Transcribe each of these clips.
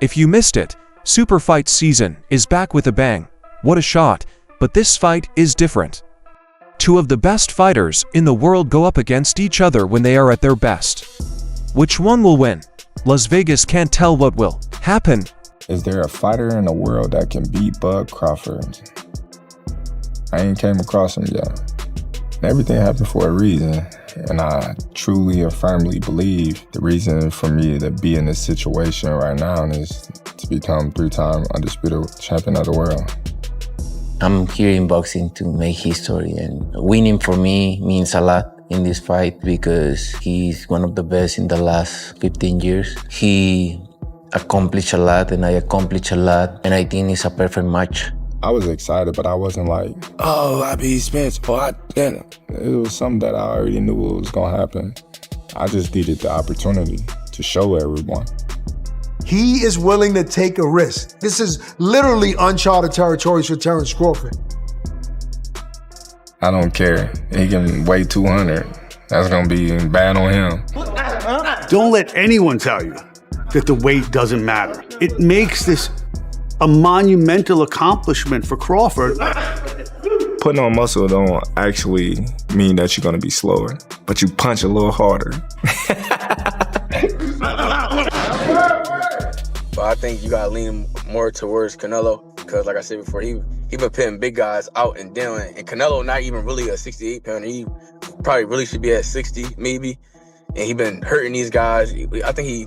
If you missed it, Super Fight season is back with a bang. What a shot, but this fight is different. Two of the best fighters in the world go up against each other when they are at their best. Which one will win? Las Vegas can't tell what will happen. Is there a fighter in the world that can beat Bud Crawford? I ain't came across him yet. Everything happened for a reason, and I truly and firmly believe the reason for me to be in this situation right now is to become 3-time undisputed champion of the world. I'm here in boxing to make history, and winning for me means a lot in this fight because he's one of the best in the last 15 years. He accomplished a lot and I accomplished a lot, and I think it's a perfect match. I was excited, but I wasn't like, oh, I beat Spence. It was something that I already knew was gonna happen. I just needed the opportunity to show everyone. He is willing to take a risk. This is literally uncharted territories for Terrence Crawford. I don't care. He can weigh 200. That's gonna be bad on him. Don't let anyone tell you that the weight doesn't matter. It makes this a monumental accomplishment for Crawford. Putting on muscle don't actually mean that you're gonna be slower, but you punch a little harder. But I think you gotta lean more towards Canelo, because like I said before, he been putting big guys out and down, and Canelo not even really a 68 pounder. He probably really should be at 60 maybe, and he been hurting these guys. I think he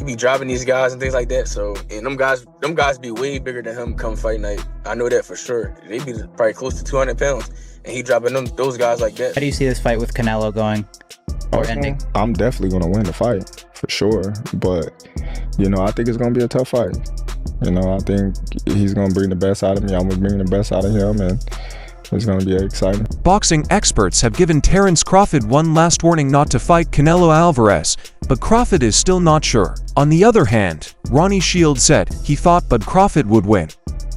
be driving these guys and things like that. So, and them guys be way bigger than him come fight night. I know that for sure. They be probably close to 200 pounds, and he dropping those guys like that. How do you see this fight with Canelo going or ending? I'm definitely gonna win the fight for sure, but I think it's gonna be a tough fight. I think he's gonna bring the best out of me. I'm gonna bring the best out of him, and it's gonna be exciting. Boxing experts have given Terrence Crawford one last warning not to fight Canelo Alvarez, but Crawford is still not sure. On the other hand, Ronnie Shields said he thought Bud Crawford would win.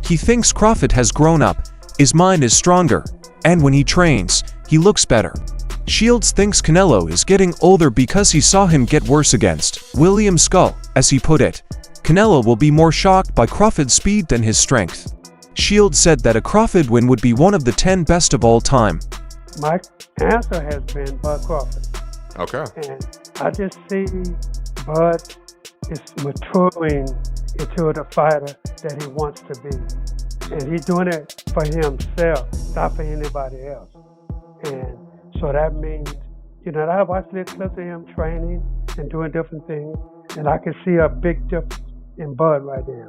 He thinks Crawford has grown up, his mind is stronger, and when he trains, he looks better. Shields thinks Canelo is getting older because he saw him get worse against William Skull, as he put it. Canelo will be more shocked by Crawford's speed than his strength. Shields said that a Crawford win would be one of the 10 best of all time. My answer has been Bud Crawford. Okay. And I just see Bud is maturing into the fighter that he wants to be. And he's doing it for himself, not for anybody else. And so that means, I watched little clips of him training and doing different things, and I can see a big difference in Bud right now.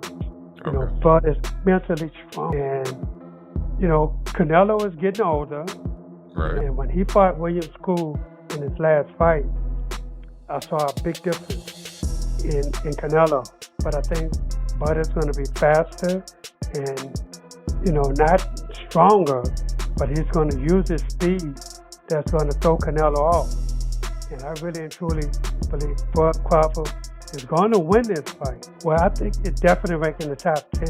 Bud is mentally strong, and Canelo is getting older. Right. And when he fought William School in his last fight, I saw a big difference in Canelo. But I think Bud is going to be faster and not stronger, but he's going to use his speed that's going to throw Canelo off. And I really and truly believe Bud Crawford is going to win this fight. Well, I think it's definitely ranked in the top 10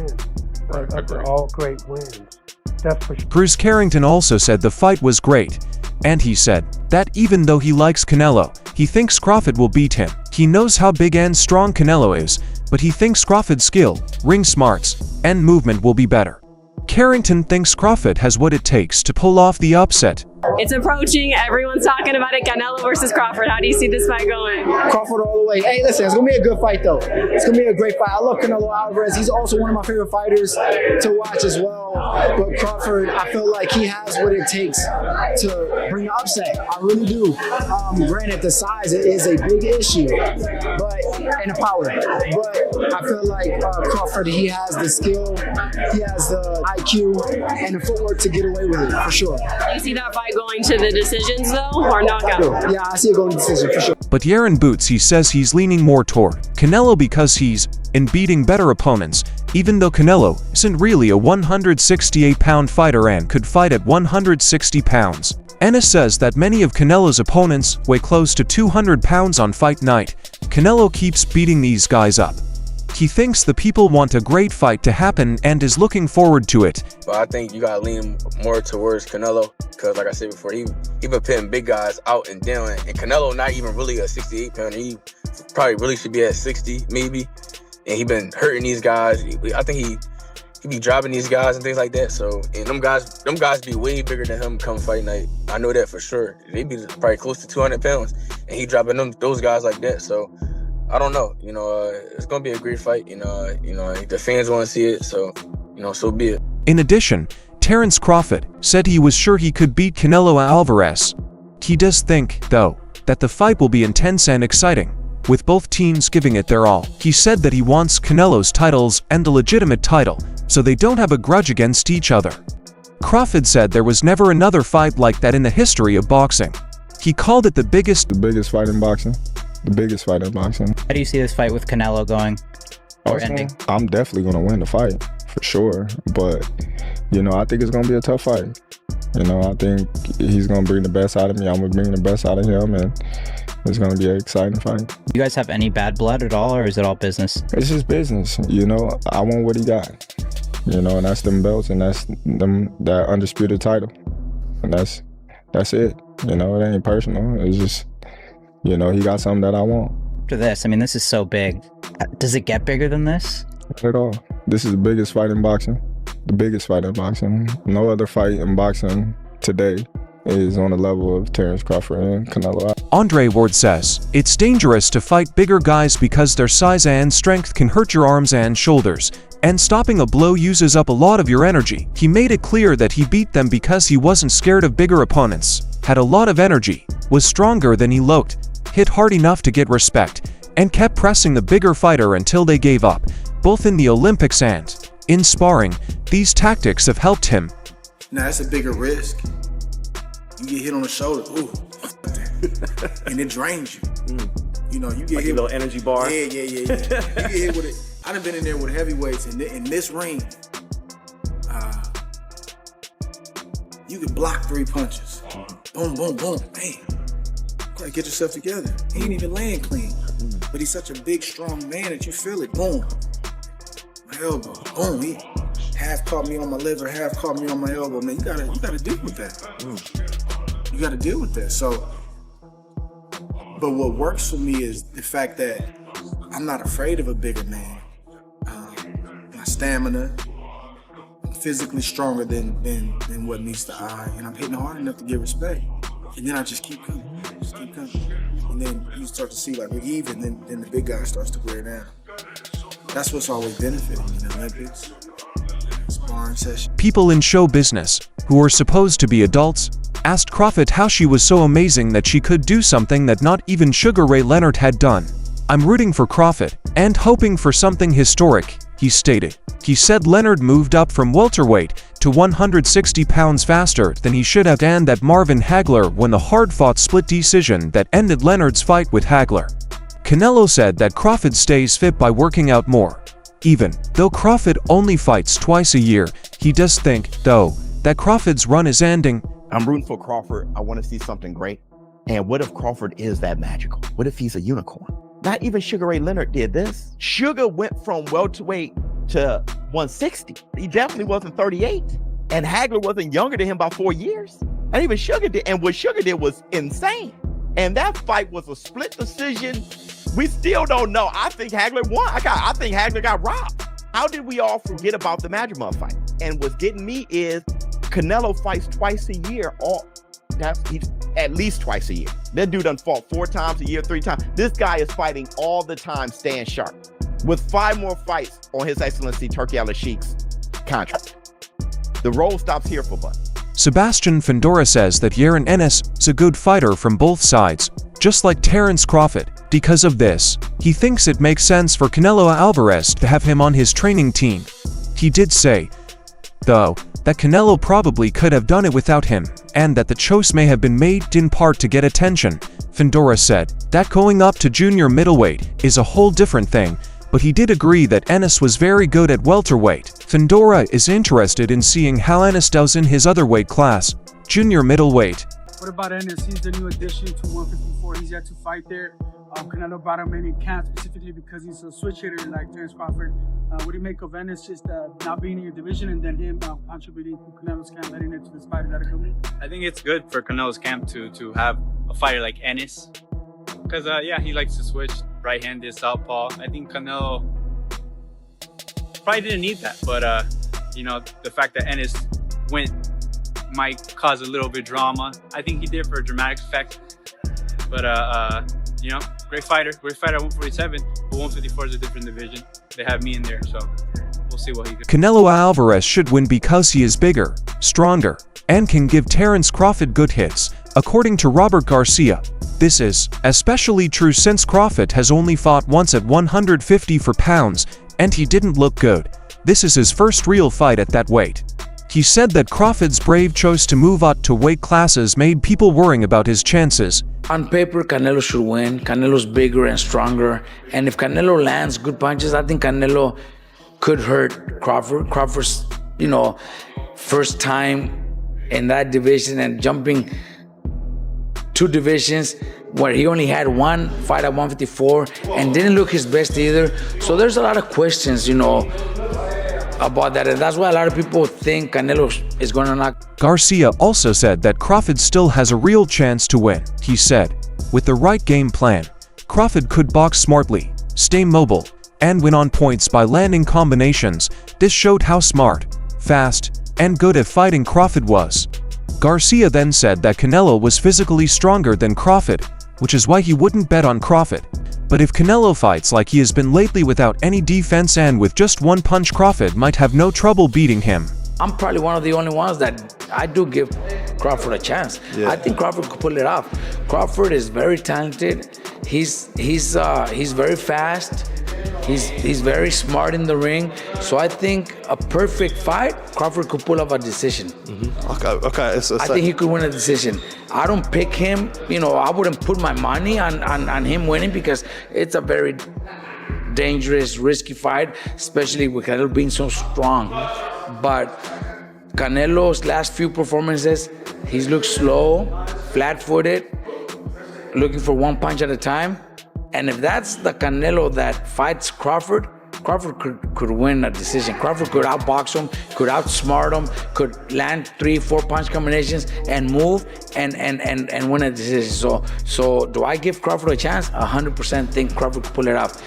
of the all great wins. That's for sure. Bruce Carrington also said the fight was great, and he said that even though he likes Canelo, he thinks Crawford will beat him. He knows how big and strong Canelo is, but he thinks Crawford's skill, ring smarts, and movement will be better. Carrington thinks Crawford has what it takes to pull off the upset. It's approaching. Everyone's talking about it. Canelo versus Crawford. How do you see this fight going? Crawford all the way. Hey, listen, it's going to be a good fight, though. It's going to be a great fight. I love Canelo Alvarez. He's also one of my favorite fighters to watch as well. But Crawford, I feel like he has what it takes to bring the upset. I really do. Granted, the size is a big issue, and the power. But I feel like Crawford, he has the skill, he has the IQ, and the footwork to get away with it, for sure. Do you see that fight going to the decisions, though, or knockout? Yeah, I see it going to decision, for sure. But Yaron Boots, he says he's leaning more toward Canelo because he's in beating better opponents, even though Canelo isn't really a 168-pound fighter and could fight at 160 pounds. Ennis says that many of Canelo's opponents weigh close to 200 pounds on fight night. Canelo keeps beating these guys up. He thinks the people want a great fight to happen and is looking forward to it. But I think you gotta lean more towards Canelo, because like I said before, he been putting big guys out and down, and Canelo not even really a 68 pounder. He probably really should be at 60 maybe, and he been hurting these guys. I think he be dropping these guys and things like that. So, and them guys be way bigger than him come fight night. I know that for sure. They be probably close to 200 pounds, and he dropping those guys like that. So, I don't know. It's gonna be a great fight. The fans want to see it. So, so be it. In addition, Terence Crawford said he was sure he could beat Canelo Alvarez. He does think, though, that the fight will be intense and exciting, with both teams giving it their all. He said that he wants Canelo's titles and a legitimate title, so they don't have a grudge against each other. Crawford said there was never another fight like that in the history of boxing. He called it the biggest fight in boxing. The biggest fight in boxing. How do you see this fight with Canelo going or ending? I'm definitely going to win the fight, for sure. But, I think it's going to be a tough fight. I think he's going to bring the best out of me. I'm going to bring the best out of him, and it's going to be an exciting fight. Do you guys have any bad blood at all, or is it all business? It's just business. I want what he got. And that's them belts, and that's that undisputed title. And that's it. It ain't personal. It's just, he got something that I want. After this, this is so big. Does it get bigger than this? Not at all. This is the biggest fight in boxing. The biggest fight in boxing. No other fight in boxing today is on the level of Terence Crawford and Canelo. Andre Ward says, it's dangerous to fight bigger guys because their size and strength can hurt your arms and shoulders, and stopping a blow uses up a lot of your energy. He made it clear that he beat them because he wasn't scared of bigger opponents, had a lot of energy, was stronger than he looked, hit hard enough to get respect, and kept pressing the bigger fighter until they gave up. Both in the Olympics and in sparring, these tactics have helped him. Now that's a bigger risk. You get hit on the shoulder, ooh, and it drains you. You get like hit a little energy bar. Yeah. You get hit with it. I done been in there with heavyweights in this ring. You can block 3 punches. Boom, boom, boom, man. Gotta get yourself together. He ain't even laying clean, but he's such a big, strong man that you feel it. Boom, my elbow. Boom, he half caught me on my liver, half caught me on my elbow. Man, you gotta deal with that. You gotta deal with that. So, but what works for me is the fact that I'm not afraid of a bigger man. My stamina, I'm physically stronger than what meets the eye, and I'm hitting hard enough to get respect. And then I just keep coming. And then you start to see like we're even, then the big guy starts to wear down. That's what's always benefiting me in the Olympics. Sparring session. People in show business, who are supposed to be adults, asked Crawford how she was so amazing that she could do something that not even Sugar Ray Leonard had done. I'm rooting for Crawford and hoping for something historic, he stated. He said Leonard moved up from welterweight to 160 pounds faster than he should have, and that Marvin Hagler won the hard-fought split decision that ended Leonard's fight with Hagler. Canelo said that Crawford stays fit by working out more. Even though Crawford only fights twice a year, he does think, though, that Crawford's run is ending. I'm rooting for Crawford. I want to see something great. And what if Crawford is that magical? What if he's a unicorn? Not even Sugar Ray Leonard did this. Sugar went from welterweight to 160. He definitely wasn't 38. And Hagler wasn't younger than him by 4 years. And even Sugar did. And what Sugar did was insane. And that fight was a split decision. We still don't know. I think Hagler won. I think Hagler got robbed. How did we all forget about the Madrimov fight? And what's getting me is Canelo fights twice a year. He's at least twice a year. That dude done fought 4 times a year, 3 times. This guy is fighting all the time, staying sharp. With 5 more fights on His Excellency Turki Al-Sheikh's contract. The roll stops here for Bud. Sebastian Fundora says that Yaron Ennis is a good fighter from both sides, just like Terence Crawford. Because of this, he thinks it makes sense for Canelo Alvarez to have him on his training team. He did say, though, that Canelo probably could have done it without him, and that the choice may have been made in part to get attention. Fundora said that going up to junior middleweight is a whole different thing, but he did agree that Ennis was very good at welterweight. Fundora is interested in seeing how Ennis does in his other weight class, junior middleweight. What about Ennis? He's the new addition to 154. He's yet to fight there. Canelo brought him in camp specifically because he's a switch hitter like Terence Crawford. What do you make of Ennis just not being in your division and then him contributing to Canelo's camp heading into this fight? Is that a good move? I think it's good for Canelo's camp to have a fighter like Ennis. Because, he likes to switch right-handed southpaw. I think Canelo probably didn't need that. But you know, the fact that Ennis went might cause a little bit drama. I think he did for a dramatic effect. But you know, great fighter at 147, but 154 is a different division. They have me in there, so we'll see what he can. Canelo Alvarez should win because he is bigger, stronger, and can give Terence Crawford good hits, according to Robert Garcia. This is especially true since Crawford has only fought once at 154 pounds, and he didn't look good. This is his first real fight at that weight. He said that Crawford's brave choice to move up to weight classes made people worrying about his chances. On paper, Canelo should win. Canelo's bigger and stronger. And if Canelo lands good punches, I think Canelo could hurt Crawford. Crawford's, you know, first time in that division and jumping 2 divisions where he only had 1 fight at 154 and didn't look his best either. So there's a lot of questions, you know, about that, and that's why a lot of people think Canelo is going to knock. Garcia also said that Crawford still has a real chance to win. He said, with the right game plan, Crawford could box smartly, stay mobile, and win on points by landing combinations. This showed how smart, fast, and good at fighting Crawford was. Garcia then said that Canelo was physically stronger than Crawford, which is why he wouldn't bet on Crawford. But if Canelo fights like he has been lately without any defense and with just 1 punch, Crawford might have no trouble beating him. I'm probably one of the only ones that I do give Crawford a chance. Yeah. I think Crawford could pull it off. Crawford is very talented. He's very fast. He's very smart in the ring. So I think a perfect fight, Crawford could pull off a decision. Okay. I think he could win a decision. I don't pick him. You know, I wouldn't put my money on him winning because it's a very dangerous, risky fight, especially with Canelo being so strong. But Canelo's last few performances, he's looked slow, flat-footed, looking for 1 punch at a time. And if that's the Canelo that fights Crawford, Crawford could win a decision. Crawford could outbox him, could outsmart him, could land 3-4 punch combinations and move and win a decision. So do I give Crawford a chance? 100% think Crawford could pull it off.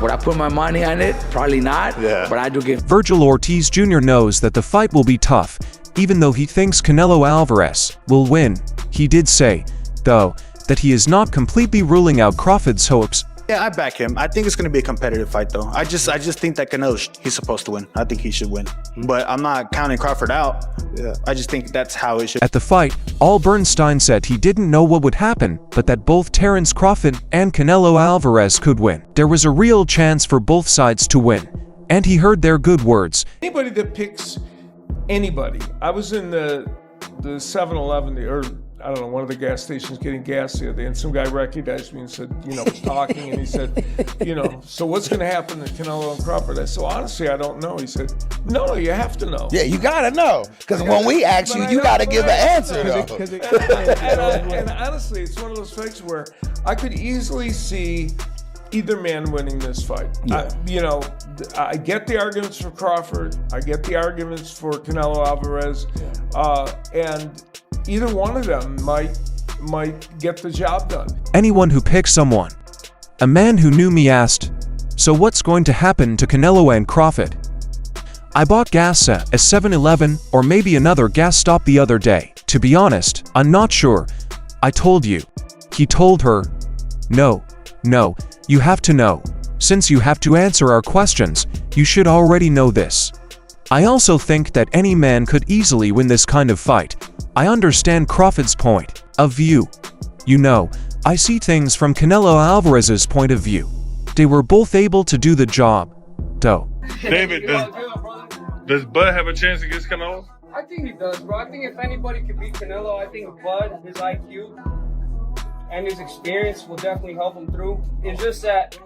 Would I put my money on it? Probably not, but I do give. Virgil Ortiz Jr. knows that the fight will be tough, even though he thinks Canelo Alvarez will win. He did say, though, that he is not completely ruling out Crawford's hopes. Yeah, I back him. I think it's going to be a competitive fight, though. I just think that Canelo, he's supposed to win. I think he should win. But I'm not counting Crawford out. Yeah. I just think that's how it should. At the fight, Al Bernstein said he didn't know what would happen, but that both Terence Crawford and Canelo Alvarez could win. There was a real chance for both sides to win, and he heard their good words. Anybody that picks anybody. I was in the 7-Eleven, or I don't know, one of the gas stations getting gas the other day, and some guy recognized me and said, was talking, and he said, so what's going to happen to Canelo and Crawford? I said, honestly, I don't know. He said, no, you have to know. Yeah, you got to know, because when we ask you, you got to give an answer, though. And honestly, it's one of those fights where I could easily see either man winning this fight. Yeah. I get the arguments for Crawford. I get the arguments for Canelo Alvarez. And either one of them might get the job done. Anyone who picks someone. A man who knew me asked, so what's going to happen to Canelo and Crawford? I bought gas at a 7-Eleven or maybe another gas stop the other day. To be honest, I'm not sure. I told you. He told her, no, you have to know. Since you have to answer our questions, you should already know this. I also think that any man could easily win this kind of fight. I understand Crawford's point of view. I see things from Canelo Alvarez's point of view. They were both able to do the job, though. David, does Bud have a chance against Canelo? I think he does, bro. I think if anybody could beat Canelo, I think Bud, his IQ and his experience will definitely help him through. It's just that,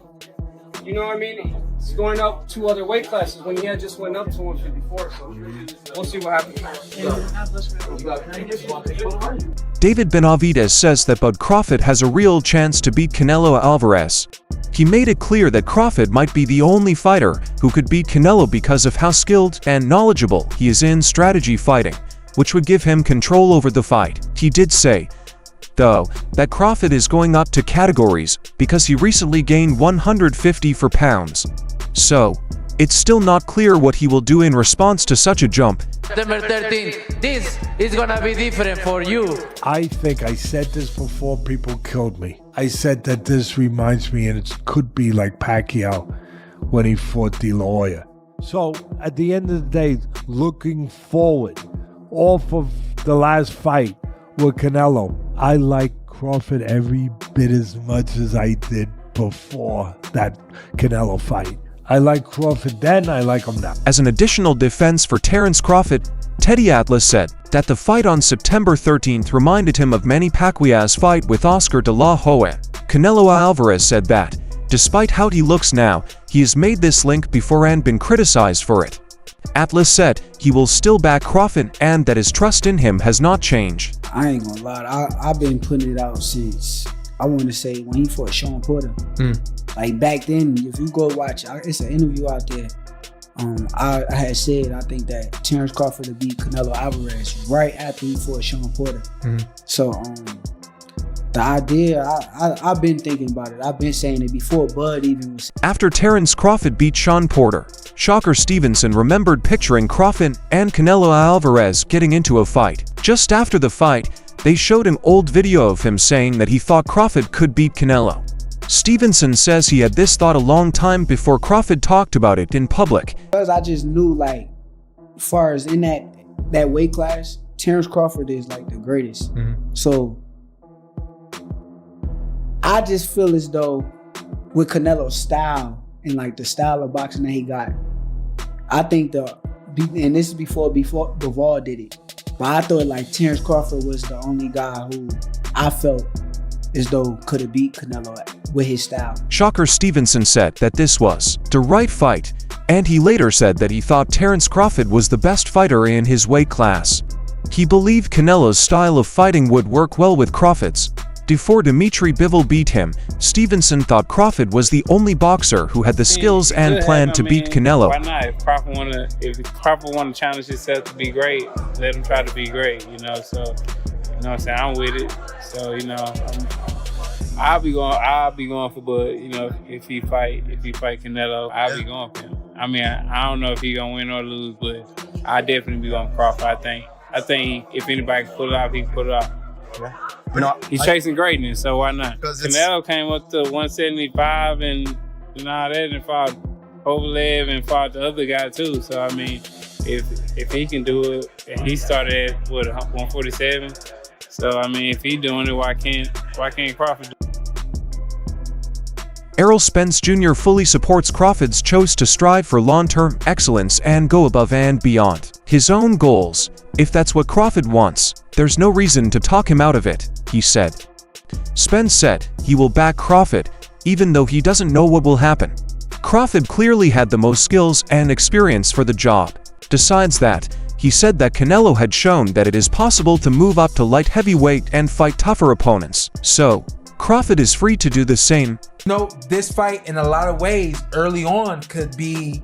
he's going up 2 other weight classes when he had just went up to 154, so we'll see what happens. David Benavidez says that Bud Crawford has a real chance to beat Canelo Alvarez. He made it clear that Crawford might be the only fighter who could beat Canelo because of how skilled and knowledgeable he is in strategy fighting, which would give him control over the fight. He did say, though, that Crawford is going up to categories because he recently gained 154 pounds. So, It's still not clear what he will do in response to such a jump. September 13th, this is gonna be different for you. I think I said this before people killed me. I said that this reminds me, and it could be like Pacquiao when he fought De La Hoya. So at the end of the day, looking forward off of the last fight with Canelo, I like Crawford every bit as much as I did before that Canelo fight. I like Crawford then, I like him now. As an additional defense for Terence Crawford, Teddy Atlas said that the fight on September 13th reminded him of Manny Pacquiao's fight with Oscar de la Hoya. Canelo Alvarez said that, despite how he looks now, he has made this link before and been criticized for it. Atlas said he will still back Crawford and that his trust in him has not changed. I ain't gonna lie, I've been putting it out since, I want to say, when he fought Sean Porter. Like back then, if you go watch, it's an interview out there. I had said I think that Terence Crawford would beat Canelo Alvarez right after he fought Sean Porter. So the idea, I've been thinking about it. I've been saying it before Bud even was. After Terence Crawford beat Sean Porter, Shocker Stevenson remembered picturing Crawford and Canelo Alvarez getting into a fight. Just after the fight, they showed an old video of him saying that he thought Crawford could beat Canelo. Stevenson says he had this thought a long time before Crawford talked about it in public. Because I just knew, like, as far as in that weight class, Terence Crawford is like the greatest. So I just feel as though with Canelo's style and like the style of boxing that he got, I think and this is before Bivol did it, but I thought like Terence Crawford was the only guy who I felt as though could have beat Canelo with his style. Shocker Stevenson said that this was the right fight, and he later said that he thought Terence Crawford was the best fighter in his weight class. He believed Canelo's style of fighting would work well with Crawford's. Before Dimitri Bivol beat him, Stevenson thought Crawford was the only boxer who had the skills and planned to beat Canelo. Why not? If Crawford want to challenge himself to be great, let him try to be great, you know, so, you know what I'm saying, I'm with it. So, you know, I'll be going for Bud, you know, if he fight Canelo, I'll be going for him. I mean, I don't know if he gonna win or lose, but I definitely be going for Crawford. I think if anybody can pull it off, he can pull it off. Yeah. He's chasing greatness, so why not? Canelo came up to 175 and all that, and fought Kovalev and fought the other guy too. So I mean, if he can do it, and he started at 147. So I mean, if he's doing it, why can't Crawford do it? Errol Spence Jr. fully supports Crawford's choice to strive for long-term excellence and go above and beyond his own goals. If that's what Crawford wants, there's no reason to talk him out of it, he said. Spence said he will back Crawford, even though he doesn't know what will happen. Crawford clearly had the most skills and experience for the job. Besides that, he said that Canelo had shown that it is possible to move up to light heavyweight and fight tougher opponents. So, Crawford is free to do the same. No, this fight in a lot of ways early on could be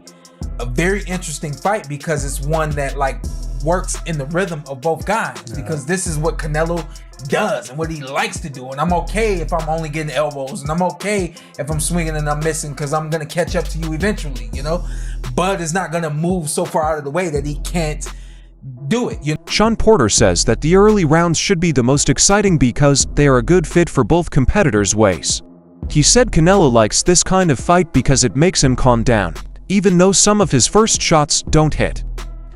a very interesting fight because it's one that like works in the rhythm of both guys, because this is what Canelo does and what he likes to do, and I'm okay if I'm only getting elbows, and I'm okay if I'm swinging and I'm missing, because I'm gonna catch up to you eventually, you know. Bud is not gonna move so far out of the way that he can't do it, you know? Sean Porter says that the early rounds should be the most exciting because they are a good fit for both competitors' ways. He said Canelo likes this kind of fight because it makes him calm down, even though some of his first shots don't hit.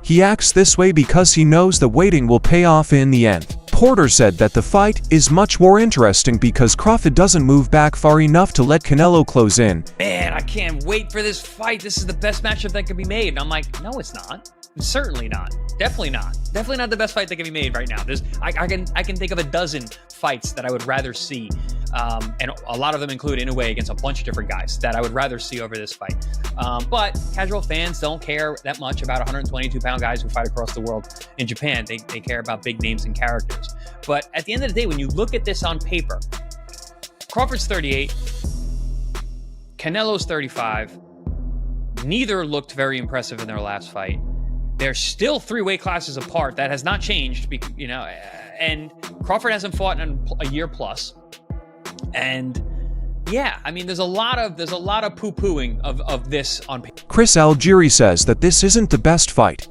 He acts this way because he knows the waiting will pay off in the end. Porter said that the fight is much more interesting because Crawford doesn't move back far enough to let Canelo close in. Man, I can't wait for this fight. This is the best matchup that could be made. And I'm like, no, it's not. Certainly not. Definitely not. Definitely not the best fight that can be made right now. I can think of a dozen fights that I would rather see, and a lot of them include Inoue against a bunch of different guys that I would rather see over this fight. But casual fans don't care that much about 122-pound guys who fight across the world in Japan. They care about big names and characters. But at the end of the day, when you look at this on paper, Crawford's 38, Canelo's 35. Neither looked very impressive in their last fight. They're still 3 weight classes apart. That has not changed, you know, and Crawford hasn't fought in a year plus. And, yeah, I mean, there's a lot of poo-pooing of this on paper. Chris Algieri says that this isn't the best fight.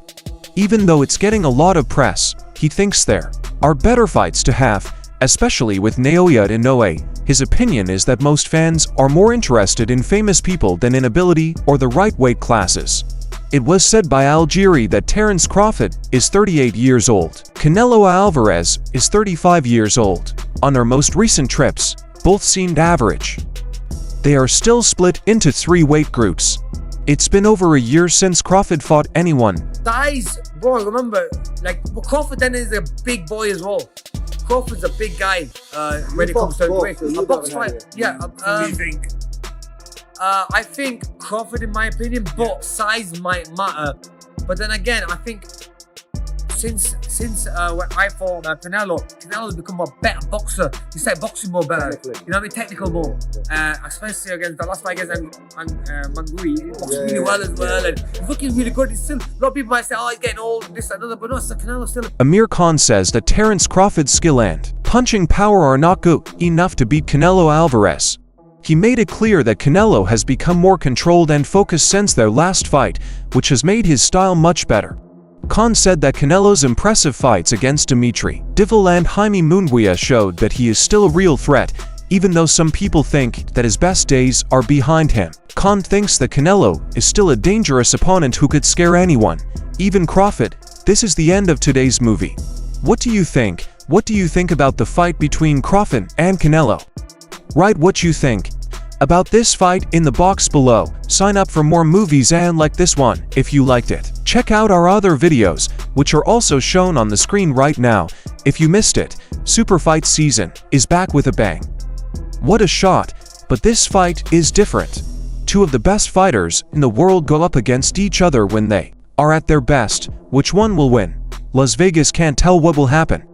Even though it's getting a lot of press, he thinks there are better fights to have, especially with Naoya Inoue. His opinion is that most fans are more interested in famous people than in ability or the right weight classes. It was said by Algieri that Terence Crawford is 38 years old. Canelo Alvarez is 35 years old. On their most recent trips, both seemed average. They are still split into 3 weight groups. It's been over a year since Crawford fought anyone. Size, bro, remember, like, Crawford then is a big boy as well. Crawford's a big guy when it comes to weight. A box fight, yeah. What do you think? I think Crawford, in my opinion, but size might matter. But then again, I think since when I fought Canelo's become a better boxer. He started boxing more better. You know what I mean? Technical more. Especially against the last fight against Mangui. He boxed really well as well. And he's looking really good. He's still, a lot of people might say, oh, he's getting old, this and another. But no, Canelo's still. Amir Khan says that Terence Crawford's skill and punching power are not good enough to beat Canelo Alvarez. He made it clear that Canelo has become more controlled and focused since their last fight, which has made his style much better. Khan said that Canelo's impressive fights against Dimitri Bivol and Jaime Munguia showed that he is still a real threat, even though some people think that his best days are behind him. Khan thinks that Canelo is still a dangerous opponent who could scare anyone, even Crawford. This is the end of today's movie. What do you think? What do you think about the fight between Crawford and Canelo? Write what you think about this fight in the box below. Sign up for more movies and like this one if you liked it. Check out our other videos, which are also shown on the screen right now. If you missed it, Super Fight season is back with a bang. What a shot, but this fight is different. 2 of the best fighters in the world go up against each other when they are at their best. Which one will win? Las Vegas can't tell what will happen.